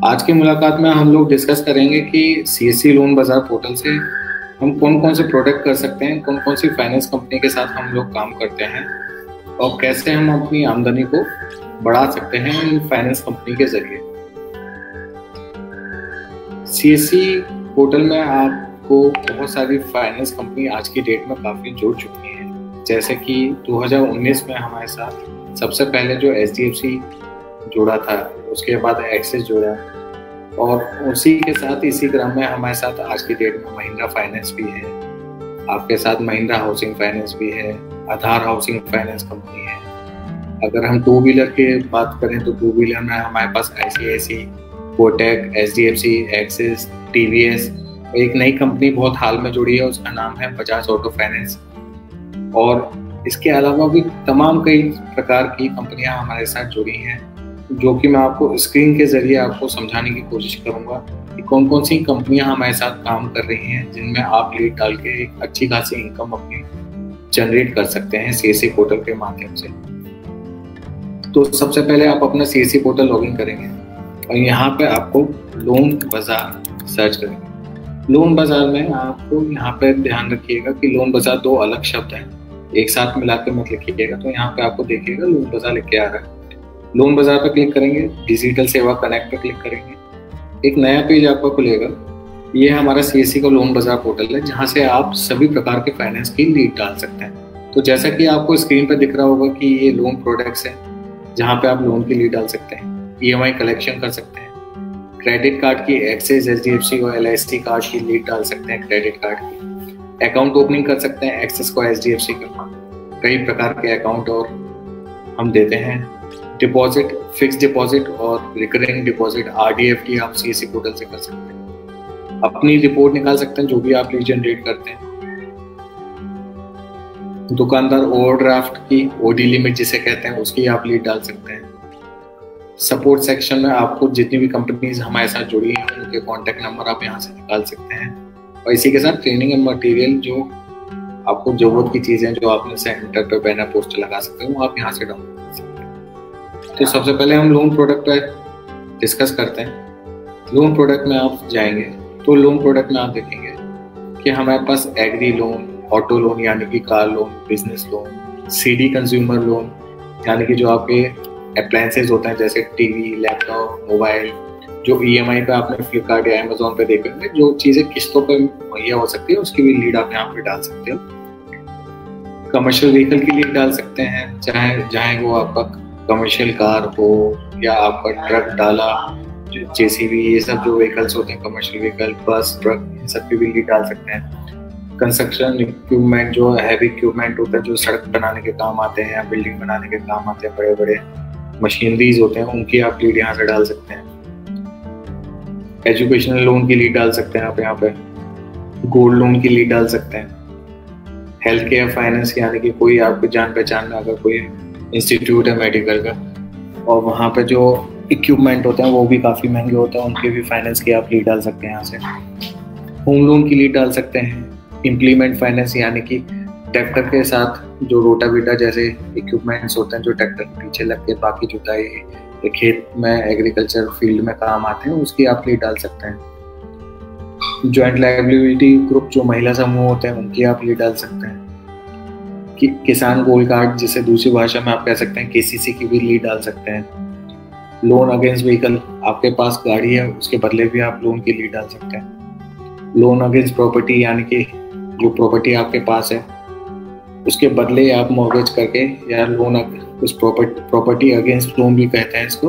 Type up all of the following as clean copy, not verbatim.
आज की मुलाकात में हम लोग डिस्कस करेंगे कि सीएससी लोन बाजार पोर्टल से हम कौन कौन से प्रोडक्ट कर सकते हैं, कौन कौन सी फाइनेंस कंपनी के साथ हम लोग काम करते हैं और कैसे हम अपनी आमदनी को बढ़ा सकते हैं इन फाइनेंस कंपनी के जरिए। सीएससी पोर्टल में आपको बहुत सारी फाइनेंस कंपनी आज की डेट में काफ़ी जुड़ चुकी हैं। जैसे कि 2019 में हमारे साथ सबसे पहले जो एचडीएफसी जुड़ा था, उसके बाद एक्सिस जुड़ा और उसी के साथ इसी क्रम में हमारे साथ आज की डेट में महिंद्रा फाइनेंस भी है, आपके साथ महिंद्रा हाउसिंग फाइनेंस भी है, आधार हाउसिंग फाइनेंस कंपनी है। अगर हम टू व्हीलर की बात करें तो टू व्हीलर में हमारे पास आईसीआईसी, कोटक, एचडीएफसी, एक्सिस, टीवीएस, एक नई कंपनी बहुत हाल में जुड़ी है, उसका नाम है बजाज ऑटो फाइनेंस। और इसके अलावा भी तमाम कई प्रकार की कंपनियां हमारे साथ जुड़ी हैं, जो कि मैं आपको स्क्रीन के जरिए आपको समझाने की कोशिश करूंगा कि कौन कौन सी कंपनियां हमारे साथ काम कर रही हैं, जिनमें आप लीड डाल के एक अच्छी खासी इनकम अपनी जनरेट कर सकते हैं सीएससी पोर्टल के माध्यम से। तो सबसे पहले आप अपना सीएससी पोर्टल लॉगिन करेंगे और यहाँ पे आपको लोन बाजार सर्च करेंगे। लोन बाजार में आपको यहाँ पे ध्यान रखिएगा कि लोन बाजार दो अलग शब्द हैं, एक साथ मिला के मत लिखिएगा। तो यहाँ पे आपको देखिएगा लोन बाजार लिख के आ रहा है। लोन बाजार पर क्लिक करेंगे, डिजिटल सेवा कनेक्ट पर क्लिक करेंगे, एक नया पेज आपको खुलेगा। ये हमारा सीएससी का लोन बाजार पोर्टल है, जहाँ से आप सभी प्रकार के फाइनेंस की लीड डाल सकते हैं। तो जैसा कि आपको स्क्रीन पर दिख रहा होगा कि ये लोन प्रोडक्ट्स हैं, जहाँ पे आप लोन की लीड डाल सकते हैं, ईएमआई कलेक्शन कर सकते हैं, क्रेडिट कार्ड की एक्सिस, एचडीएफसी और एलआईसी कार्ड की लीड डाल सकते हैं, क्रेडिट कार्ड की अकाउंट ओपनिंग कर सकते हैं, एक्सिस को एचडीएफसी का कई प्रकार के अकाउंट और हम देते हैं, डिपॉजिट, फिक्स डिपॉजिट और रिकरिंग डिपॉजिट, आरडीएफडी आप सीएससी पोर्टल से कर सकते हैं। अपनी रिपोर्ट निकाल सकते हैं जो भी आप लीड जनरेट करते हैं। दुकानदार ओवरड्राफ्ट की ओडी लिमिट जिसे कहते हैं, उसकी आप लीड डाल सकते हैं। सपोर्ट सेक्शन में आपको जितनी भी कंपनीज हमारे साथ जुड़ी हैं उनके कॉन्टैक्ट नंबर आप यहाँ से निकाल सकते हैं। और इसी के साथ ट्रेनिंग एंड मटेरियल, जो आपको जरूरत की चीजें जो आपने सेंटर पे बैनर पोस्टर लगा सकते हो, वो आप यहाँ से डाउनलोड कर सकते हैं। तो सबसे पहले हम लोन प्रोडक्ट पे डिस्कस करते हैं। लोन प्रोडक्ट में आप जाएंगे तो लोन प्रोडक्ट में आप देखेंगे कि हमारे पास एग्री लोन, ऑटो लोन यानी कि car loan, business loan, CD consumer loan यानी कि जो आपके अप्लायंसेज होते हैं जैसे टीवी, लैपटॉप, मोबाइल, जो ईएमआई पे आपने फ्लिपकार्ट या अमेजोन पे देखे होंगे, जो चीज़ें किस्तों पे मुहैया हो सकती है, उसकी भी लीड आप यहाँ पे डाल सकते हो। कमर्शियल व्हीकल की लीड डाल सकते हैं, चाहे वो आपका कमर्शियल कार हो या आपका ट्रक डाला, जेसीबी, ये सब जो व्हीकल्स होते हैं, कमर्शियल व्हीकल, बस, ट्रक, इन सब की भी लीड डाल सकते हैं। कंस्ट्रक्शन इक्विपमेंट, जो हैवी इक्विपमेंट होता है, जो सड़क बनाने के काम आते हैं या बिल्डिंग बनाने के काम आते हैं, बड़े बड़े मशीनरीज होते हैं, उनकी आप लीड यहाँ से डाल सकते हैं। एजुकेशनल लोन की लीड डाल सकते हैं आप यहाँ पे, गोल्ड लोन की लीड डाल सकते हैं। हेल्थ केयर फाइनेंस यानी कि कोई आपको जान पहचान में अगर कोई इंस्टीट्यूट है मेडिकल का और वहाँ पे जो इक्विपमेंट होते हैं वो भी काफ़ी महंगे होते हैं, उनके भी फाइनेंस की आप लीड डाल सकते हैं यहाँ से। होम लोन की लीड डाल सकते हैं। इम्प्लीमेंट फाइनेंस यानी कि ट्रैक्टर के साथ जो रोटावेटर जैसे इक्विपमेंट्स होते हैं, जो ट्रैक्टर के पीछे लग के बाकी जुताई खेत में एग्रीकल्चर फील्ड में काम आते हैं, उसकी आप लीड डाल सकते हैं। जॉइंट लायबिलिटी ग्रुप, जो महिला समूह होते हैं, उनकी आप लीड डाल सकते हैं। कि किसान गोल्ड कार्ड, जिसे दूसरी भाषा में आप कह सकते हैं केसीसी, की भी लीड डाल सकते हैं। लोन अगेंस्ट व्हीकल, आपके पास गाड़ी है उसके बदले भी आप लोन की लीड डाल सकते हैं। लोन अगेंस्ट प्रॉपर्टी यानी कि जो प्रॉपर्टी आपके पास है उसके बदले आप मॉर्गेज करके या लोन उस प्रॉपर्टी अगेंस्ट लोन भी कहते हैं इसको,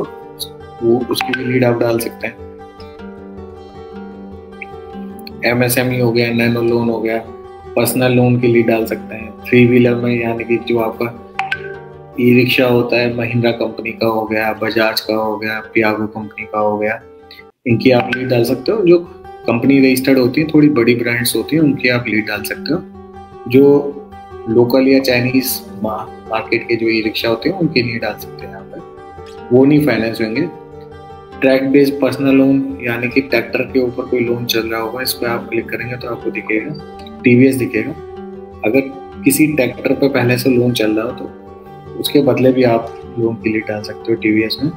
वो उसकी भी लीड आप डाल सकते हैं। एमएसएमई हो गया, नैनो लोन हो गया, पर्सनल लोन की लीड डाल सकते हैं। थ्री व्हीलर में यानी कि जो आपका ई रिक्शा होता है, महिंद्रा कंपनी का हो गया, बजाज का हो गया, पियागो कंपनी का हो गया, इनकी आप लीड डाल सकते हो। जो कंपनी रजिस्टर्ड होती है, थोड़ी बड़ी ब्रांड्स होती है, उनकी आप लीड डाल सकते हो। जो लोकल या चाइनीज मार्केट के जो ई रिक्शा होते हैं उनकी लीड डाल सकते हैं यहाँ पर, वो नहीं फाइनेंस होंगे। ट्रैक बेस्ड पर्सनल लोन यानी कि ट्रैक्टर के ऊपर कोई लोन चल रहा होगा, इस पर आप क्लिक करेंगे तो आपको दिखेगा टीवीएस दिखेगा। अगर किसी ट्रैक्टर पे पहले से लोन चल रहा हो तो उसके बदले भी आप लोन की लीड डाल सकते हो टीवीएस में।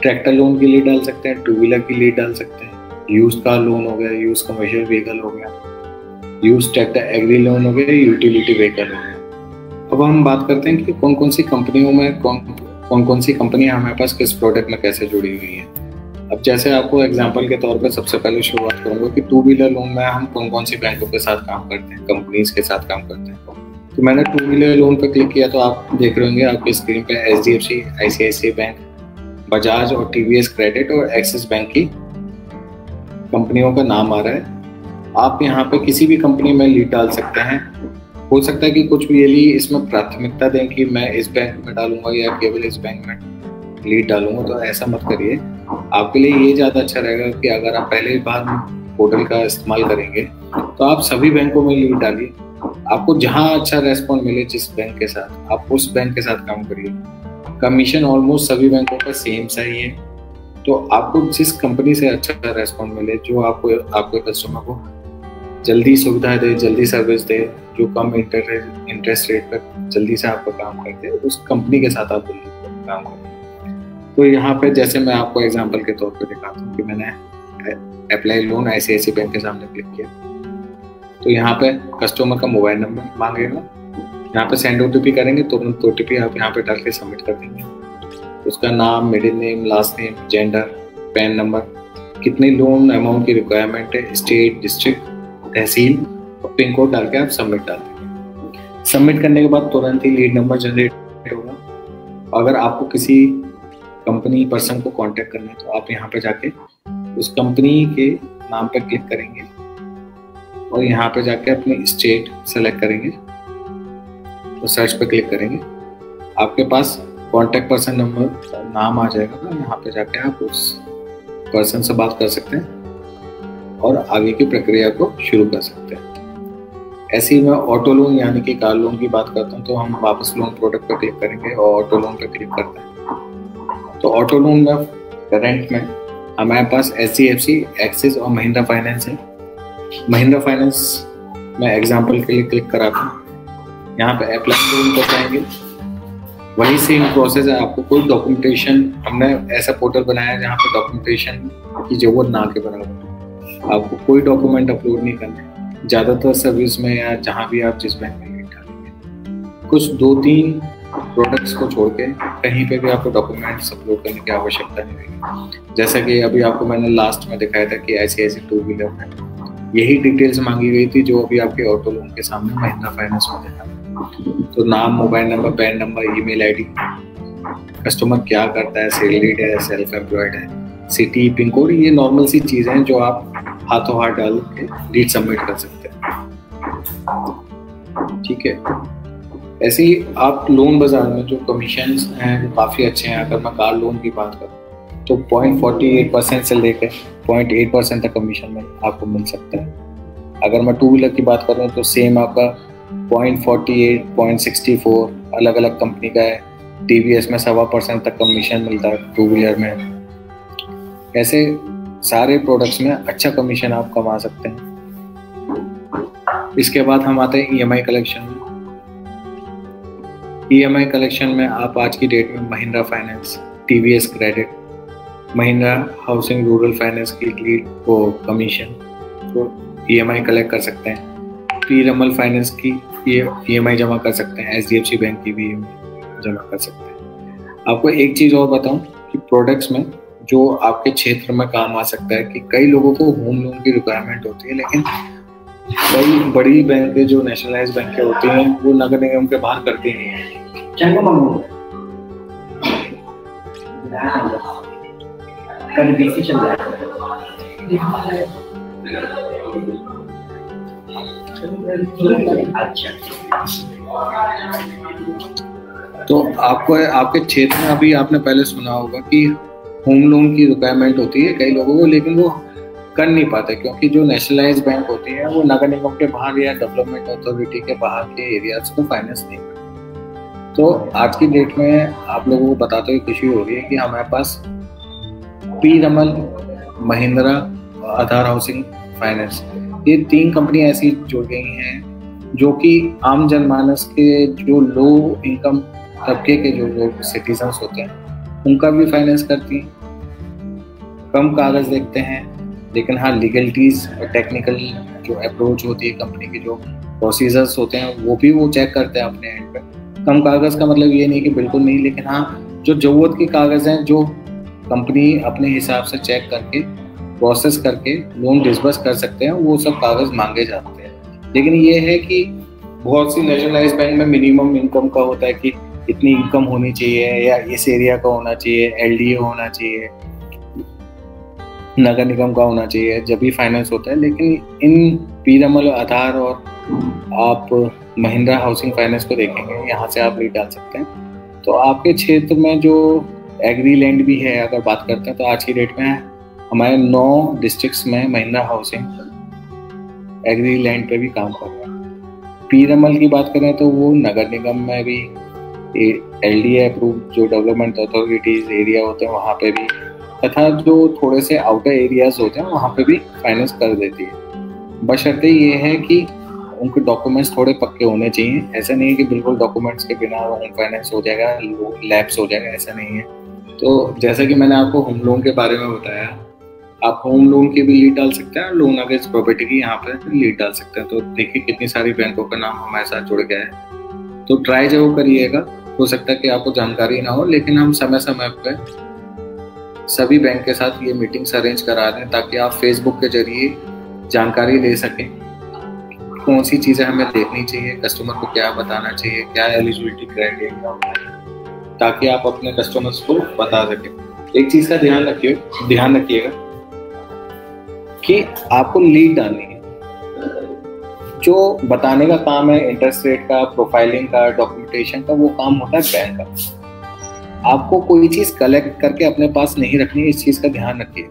ट्रैक्टर लोन के लिए डाल सकते हैं, 2 व्हीलर के लिए डाल सकते हैं, यूज्ड कार लोन हो गया, यूज्ड कमर्शियल व्हीकल हो गया, यूज्ड ट्रैक्टर एग्री लोन हो गया, यूटिलिटी व्हीकल हो गया। अब हम बात करते हैं कि कौन कौन सी कंपनियों में कौन कौन सी कंपनियां हमारे पास किस प्रोडक्ट में कैसे जुड़ी हुई हैं। अब जैसे आपको एग्जांपल के तौर पर सबसे पहले शुरुआत करूंगा कि 2 व्हीलर लोन में हम कौन कौन सी बैंकों के साथ काम करते हैं, कंपनीज के साथ काम करते हैं। तो मैंने 2 व्हीलर लोन पर क्लिक किया तो आप देख रहे होंगे आपकी स्क्रीन पे HDFC, ICICI बैंक, बजाज और TVS क्रेडिट और एक्सिस बैंक की कंपनियों का नाम आ रहा है। आप यहाँ पे किसी भी कंपनी में लीड डाल सकते हैं। हो सकता है कि कुछ भी ये इसमें प्राथमिकता दें कि मैं इस बैंक में डालूंगा या केवल इस बैंक में लीड डालूंगा, तो ऐसा मत करिए। आपके लिए ये ज़्यादा अच्छा रहेगा कि अगर आप पहले बार पोर्टल का इस्तेमाल करेंगे तो आप सभी बैंकों में लीड डालिए। आपको जहाँ अच्छा रेस्पॉन्स मिले जिस बैंक के साथ, आप उस बैंक के साथ काम करिए। कमीशन ऑलमोस्ट सभी बैंकों का सेम सा ही है, तो आपको जिस कंपनी से अच्छा रेस्पॉन्स मिले, जो आपको आपके कस्टमर को जल्दी सुविधा दे, जल्दी सर्विस दे, जो कम इंटरेस्ट रेट पर जल्दी से आपका काम करते हैं, उस कंपनी के साथ आप जल्दी काम करें। तो यहाँ पे जैसे मैं आपको एग्जांपल के तौर पे दिखाता हूँ कि मैंने अप्लाई लोन ICICI बैंक के सामने क्लिक किया, तो यहाँ पे कस्टमर का मोबाइल नंबर मांगेगा, यहाँ पे सेंड OTP करेंगे, तुरंत OTP आप यहाँ पे डाल के सबमिट कर देंगे। उसका नाम, middle name, last name, gender, pan number, कितनी लोन अमाउंट की रिक्वायरमेंट है, स्टेट, डिस्ट्रिक्ट, तहसील और पिन कोड डाल के आप सबमिट डाल देंगे। सबमिट करने के बाद तुरंत ही लीड नंबर जनरेट होगा। अगर आपको किसी कंपनी पर्सन को कांटेक्ट करना है तो आप यहाँ पे जाके उस कंपनी के नाम पे क्लिक करेंगे और यहाँ पे जाके अपनी स्टेट सेलेक्ट करेंगे तो सर्च पे क्लिक करेंगे। आपके पास कांटेक्ट पर्सन नंबर नाम आ जाएगा, तो यहाँ पे जाके आप उस पर्सन से बात कर सकते हैं और आगे की प्रक्रिया को शुरू कर सकते हैं। ऐसे ही मैं ऑटो लोन यानी कि कार लोन की बात करता हूँ, तो हम वापस लोन प्रोडक्ट पर क्लिक करेंगे और ऑटो लोन पर क्लिक करते हैं। तो ऑटो लोन में करंट में हमारे पास HDFC, एक्सिस और महिंद्रा फाइनेंस है। महिंद्रा फाइनेंस में एग्जांपल के लिए क्लिक कराता हूँ, यहाँ पे अप्लाई लोन पर जाएंगे, वही सेम प्रोसेस है। आपको कोई डॉक्यूमेंटेशन, हमने ऐसा पोर्टल बनाया है जहाँ पे डॉक्यूमेंटेशन की जरूरत ना के बराबर, आपको कोई डॉक्यूमेंट अपलोड नहीं करना। ज़्यादातर सर्विस में या जहाँ भी आप जिस बैंक में लीड डालेंगे, कुछ 2-3 प्रोडक्ट्स को छोड़ के कहीं पे भी आपको डॉक्यूमेंट्स अपलोड करने की आवश्यकता नहीं रहेगी। जैसा कि अभी आपको मैंने लास्ट में दिखाया था कि ICICI 2 व्हीलर में यही डिटेल्स मांगी गई थी जो अभी आपके ऑटो लोन के सामने महिंद्रा फाइनेंस में दिखा। तो नाम, mobile number, pan number, email ID, customer क्या करता है, सैलरीड है, सेल्फ एम्प्लॉयड है, सिटी, पिन कोड, ये नॉर्मल सी चीज़ें हैं जो आप हाथों हाथ डाल के लीड सबमिट कर सकते हैं। ठीक है। ऐसे ही आप लोन बाजार में जो कमीशंस हैं वो काफ़ी अच्छे हैं। अगर मैं कार लोन की बात करूँ तो 0.48% से लेकर 0.8% तक कमीशन में आपको मिल सकता है। अगर मैं 2 व्हीलर की बात करूँ तो सेम आपका 0.48, 0.64 अलग अलग कंपनी का है। TVS में 1.25% तक कमीशन मिलता है 2 व्हीलर में। ऐसे सारे प्रोडक्ट्स में अच्छा कमीशन आप कमा सकते हैं। इसके बाद हम आते हैं EMI कलेक्शन में। EMI कलेक्शन में आप आज की डेट में Mahindra finance, TVS credit, Mahindra housing rural finance की लीड को कमीशन तो EMI कलेक्ट कर सकते हैं। पीरामल फाइनेंस की EMI जमा कर सकते हैं। HDFC बैंक की भी EMI जमा कर सकते हैं। आपको एक चीज़ और बताऊं कि प्रोडक्ट्स में जो आपके क्षेत्र में काम आ सकता है कि कई लोगों को होम लोन की रिक्वायरमेंट होती है, लेकिन कई बड़ी बैंक जो नेशनलाइज बैंक होती हैं वो नगर निगम के बाहर करती हैं। तो आपको आपके क्षेत्र में अभी आपने पहले सुना होगा कि होम लोन की रिक्वायरमेंट होती है कई लोगों को, लेकिन वो कर नहीं पाते क्योंकि जो नेशनलाइज बैंक होती है वो नगर निगम के बाहर या डेवलपमेंट अथॉरिटी के बाहर के एरियाज को फाइनेंस नहीं करते। तो आज की डेट में आप लोगों को बताते हुए खुशी हो रही है कि हमारे पास पीरामल, महिंद्रा, आधार हाउसिंग फाइनेंस, ये 3 कंपनियां ऐसी जुड़ गई हैं जो कि आम जनमानस के जो लो इनकम तबके के जो लोग सिटीजन्स होते हैं उनका भी फाइनेंस करती हैं कम कागज़ देखते हैं, लेकिन हाँ लीगलिटीज़ और टेक्निकल जो अप्रोच होती है, कंपनी के जो प्रोसीजर्स होते हैं वो भी वो चेक करते हैं अपने एंड पे। कम कागज़ का मतलब ये नहीं कि बिल्कुल नहीं, लेकिन हाँ जो ज़रूरत के कागज़ हैं जो कंपनी अपने हिसाब से चेक करके प्रोसेस करके लोन डिसबर्स कर सकते हैं, वो सब कागज़ मांगे जाते हैं। लेकिन ये है कि बहुत सी नेशनलाइज्ड बैंक में मिनिमम इनकम का होता है कि इतनी इनकम होनी चाहिए या इस एरिया का होना चाहिए, एलडीए होना चाहिए, नगर निगम का होना चाहिए, जब भी फाइनेंस होता है। लेकिन इन पीरामल, आधार और आप महिंद्रा हाउसिंग फाइनेंस को देखेंगे, यहाँ से आप लीड डाल सकते हैं। तो आपके क्षेत्र में जो एग्री लैंड भी है, अगर बात करते हैं तो आज की डेट में हमारे 9 डिस्ट्रिक्ट्स में महिंद्रा हाउसिंग एग्री लैंड पे भी काम कर रहा है। पीरामल की बात करें तो वो नगर निगम में भी एलडीए अप्रूव जो डेवलपमेंट अथॉरिटीज एरिया होते हैं वहाँ पे भी, तथा जो थोड़े से आउटर एरियाज होते हैं वहाँ पे भी फाइनेंस कर देती है। बशर्ते ये है कि उनके डॉक्यूमेंट्स थोड़े पक्के होने चाहिए। ऐसा नहीं है कि बिल्कुल डॉक्यूमेंट्स के बिना होम फाइनेंस हो जाएगा, लैप्स हो जाएगा, ऐसा नहीं है। तो जैसा कि मैंने आपको होम लोन के बारे में बताया, आप होम लोन की भी लीड डाल सकते हैं, लोन अगेंस्ट प्रॉपर्टी की यहाँ पे लीड डाल सकते हैं। तो देखिए कितनी सारी बैंकों का नाम हमारे साथ जुड़ गया है। तो ट्राई जरूर करिएगा। हो सकता है कि आपको जानकारी ना हो, लेकिन हम समय समय पे सभी बैंक के साथ ये मीटिंग्स अरेंज करा दें ताकि आप फेसबुक के जरिए जानकारी ले सकें कौन सी चीज़ें हमें देखनी चाहिए, कस्टमर को क्या बताना चाहिए, क्या एलिजिबिलिटी क्राइटेरिया होता है, ताकि आप अपने कस्टमर्स को बता सकें। एक चीज़ का ध्यान रखिएगा कि आपको लीड डालनी है। जो बताने का काम है इंटरेस्ट रेट का, प्रोफाइलिंग का, डॉक्यूमेंटेशन का, वो काम होता है बैंक का। आपको कोई चीज़ कलेक्ट करके अपने पास नहीं रखनी है, इस चीज़ का ध्यान रखिए।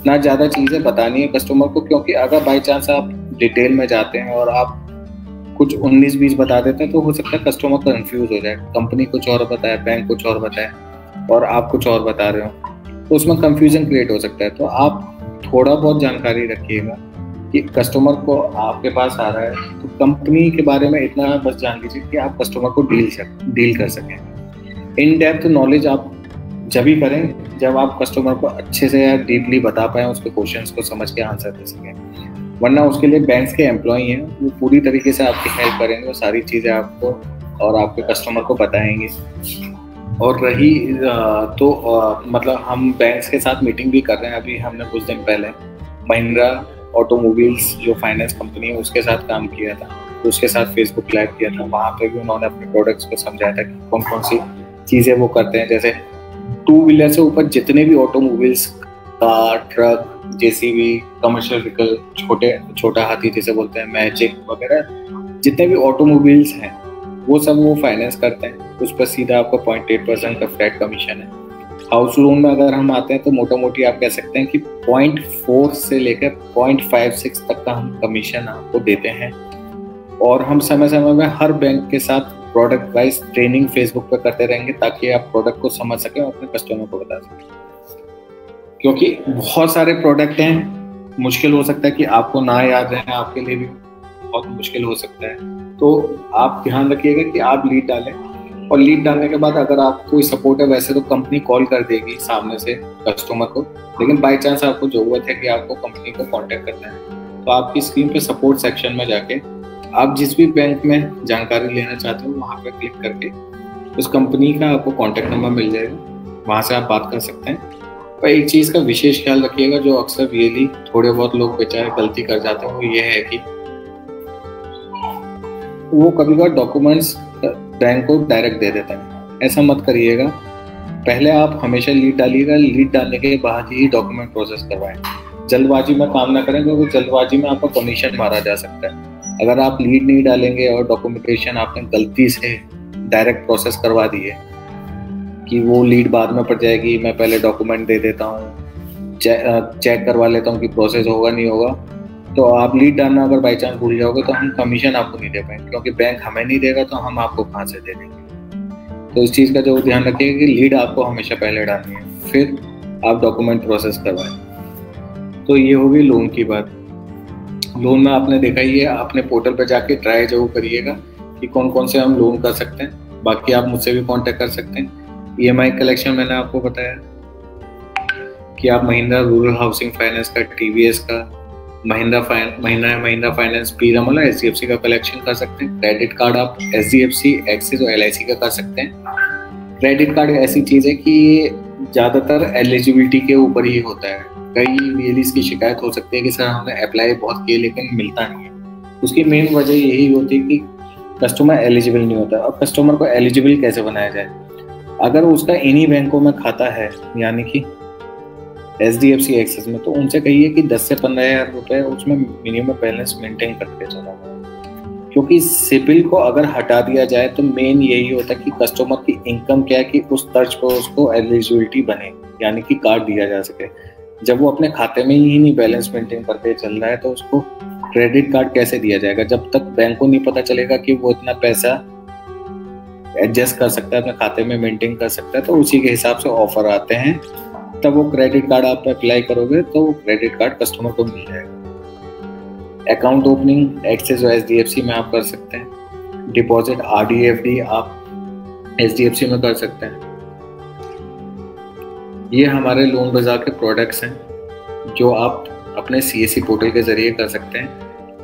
ना ज़्यादा चीज़ें बतानी है कस्टमर को, क्योंकि अगर बाई चांस आप डिटेल में जाते हैं और आप कुछ 19-20 बता देते हैं तो हो सकता है कस्टमर कंफ्यूज हो जाए। कंपनी कुछ और बताए, बैंक कुछ और बताए और आप कुछ और बता रहे हो, तो उसमें कंफ्यूजन क्रिएट हो सकता है। तो आप थोड़ा बहुत जानकारी रखिएगा कि कस्टमर को आपके पास आ रहा है तो कंपनी के बारे में इतना बस जान लीजिए कि आप कस्टमर को डील कर सकें। इन डेप्थ नॉलेज आप जब भी करें जब आप कस्टमर को अच्छे से या डीपली बता पाएँ, उसके क्वेश्चंस को समझ के आंसर दे सकें। वरना उसके लिए बैंक्स के एम्प्लॉय हैं, वो पूरी तरीके से आपकी हेल्प करेंगे, वो सारी चीज़ें आपको और आपके कस्टमर को बताएंगे। और रही मतलब हम बैंक्स के साथ मीटिंग भी कर रहे हैं। अभी हमने कुछ दिन पहले महिंद्रा ऑटोमोबाइल्स जो फाइनेंस कंपनी है उसके साथ काम किया था, तो उसके साथ फेसबुक लाइव किया था। वहाँ पे भी उन्होंने अपने प्रोडक्ट्स को समझाया था कि कौन कौन सी चीज़ें वो करते हैं। जैसे 2 व्हीलर से ऊपर जितने भी automobiles, car, truck, JCB, commercial vehicle, छोटा हाथी जिसे बोलते हैं, मैजिक वगैरह, जितने भी ऑटोमोबाइल्स हैं वो सब वो फाइनेंस करते हैं। उस पर सीधा आपको 0.8% का फ्लैट कमीशन है। हाउस लोन में अगर हम आते हैं तो मोटा मोटी आप कह सकते हैं कि 0.4 से लेकर 0.56 तक का हम कमीशन आपको देते हैं। और हम समय समय में हर बैंक के साथ प्रोडक्ट वाइज ट्रेनिंग फेसबुक पर करते रहेंगे ताकि आप प्रोडक्ट को समझ सकें और अपने कस्टमर को बता सकें। क्योंकि बहुत सारे प्रोडक्ट हैं, मुश्किल हो सकता है कि आपको ना याद रहें, आपके लिए भी बहुत मुश्किल हो सकता है। तो आप ध्यान रखिएगा कि आप लीड डालें, और लीड डालने के बाद अगर आपको कोई सपोर्ट है, वैसे तो कंपनी कॉल कर देगी सामने से कस्टमर को, लेकिन बाई चांस आपको ज़रूरत है कि आपको कंपनी को कांटेक्ट करना है तो आपकी स्क्रीन पे सपोर्ट सेक्शन में जाके आप जिस भी बैंक में जानकारी लेना चाहते हो वहाँ पर क्लिक करके उस कंपनी का आपको कॉन्टैक्ट नंबर मिल जाएगा, वहाँ से आप बात कर सकते हैं। पर एक चीज़ का विशेष ख्याल रखिएगा, जो अक्सर रियली थोड़े बहुत लोग बेचारे गलती कर जाते हैं, वो ये है कि वो कभी कभार डॉक्यूमेंट्स बैंक को डायरेक्ट दे देते हैं। ऐसा मत करिएगा, पहले आप हमेशा लीड डालिएगा, लीड डालने के बाद ही डॉक्यूमेंट प्रोसेस करवाएं। जल्दबाजी में काम ना करें, क्योंकि जल्दबाजी में आपका कमीशन मारा जा सकता है। अगर आप लीड नहीं डालेंगे और डॉक्यूमेंटेशन आपने गलती से डायरेक्ट प्रोसेस करवा दी है कि वो लीड बाद में पड़ जाएगी, मैं पहले डॉक्यूमेंट दे देता हूँ, चेक करवा लेता हूँ कि प्रोसेस होगा नहीं होगा, तो आप लीड डालना अगर बाई चांस भूल जाओगे तो हम कमीशन आपको नहीं दे पाएंगे, क्योंकि बैंक हमें नहीं देगा तो हम आपको कहाँ से दे देंगे। तो इस चीज़ का जो ध्यान रखिएगा कि लीड आपको हमेशा पहले डालनी है, फिर आप डॉक्यूमेंट प्रोसेस करवाएं। तो ये होगी लोन की बात। लोन में आपने देखा ही है, आपने पोर्टल पर जाके ट्राई जरूर करिएगा कि कौन कौन से हम लोन कर सकते हैं। बाकी आप मुझसे भी कॉन्टेक्ट कर सकते हैं। EMI कलेक्शन मैंने आपको बताया, कि आप महिंद्रा रूरल हाउसिंग फाइनेंस का, टीवीएस का, महिंद्रा फाइनेंस, पीरामल, एचडीएफसी का कलेक्शन कर सकते हैं। क्रेडिट कार्ड आप एचडीएफसी, एक्सिस और एलआईसी का कर सकते हैं। क्रेडिट कार्ड ऐसी चीज है कि ये ज्यादातर एलिजिबिलिटी के ऊपर ही होता है। कई रियलीज की शिकायत हो सकती है कि सर हमने अप्लाई बहुत किए लेकिन मिलता नहीं है। उसकी मेन वजह यही होती है कि कस्टमर एलिजिबल नहीं होता। अब कस्टमर को एलिजिबल कैसे बनाया जाए? अगर उसका इन्हीं बैंकों में खाता है, यानी कि एचडीएफसी, एक्सिस में, तो उनसे कहिए कि 10 से 15,000 रुपए उसमें मिनिमम बैलेंस मेंटेन करके चला जाए। क्योंकि सिबिल को अगर हटा दिया जाए तो मेन यही होता है कि कस्टमर की इनकम क्या है कि उस तर्ज पर उसको एलिजिबिलिटी बने, यानी कि कार्ड दिया जा सके। जब वो अपने खाते में ही नहीं बैलेंस मेंटेन करके चल रहा है तो उसको क्रेडिट कार्ड कैसे दिया जाएगा? जब तक बैंक को नहीं पता चलेगा कि वो इतना पैसा एडजस्ट कर सकता है, अपने खाते में मेंटेन कर सकता है, तो उसी के हिसाब से ऑफर आते हैं। तब वो क्रेडिट कार्ड आप अप्लाई करोगे तो क्रेडिट कार्ड कस्टमर को मिल जाएगा। अकाउंट ओपनिंग एक्सिस और एचडीएफसी में आप कर सकते हैं। डिपॉजिट आरडी एफडी आप एचडीएफसी में कर सकते हैं। ये हमारे लोन बाजार के प्रोडक्ट्स हैं जो आप अपने सीएससी पोर्टल के जरिए कर सकते हैं।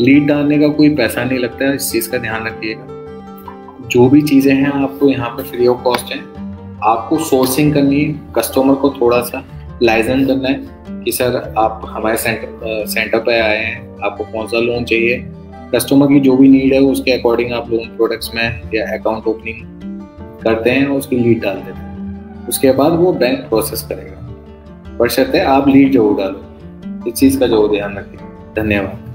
लीड डालने का कोई पैसा नहीं लगता है, इस चीज़ का ध्यान रखिएगा। जो भी चीज़ें हैं आपको यहाँ पे फ्री ऑफ कॉस्ट हैं। आपको सोर्सिंग करनी है, कस्टमर को थोड़ा सा लाइसेंस करना है कि सर आप हमारे सेंटर पे आए हैं, आपको कौन सा लोन चाहिए। कस्टमर की जो भी नीड है उसके अकॉर्डिंग आप लोन प्रोडक्ट्स में या अकाउंट ओपनिंग करते हैं और उसकी लीड डाल देते हैं। उसके बाद वो बैंक प्रोसेस करेगा, बशर्ते आप लीड जरूर डालो। इस चीज़ का जरूर ध्यान रखें। धन्यवाद।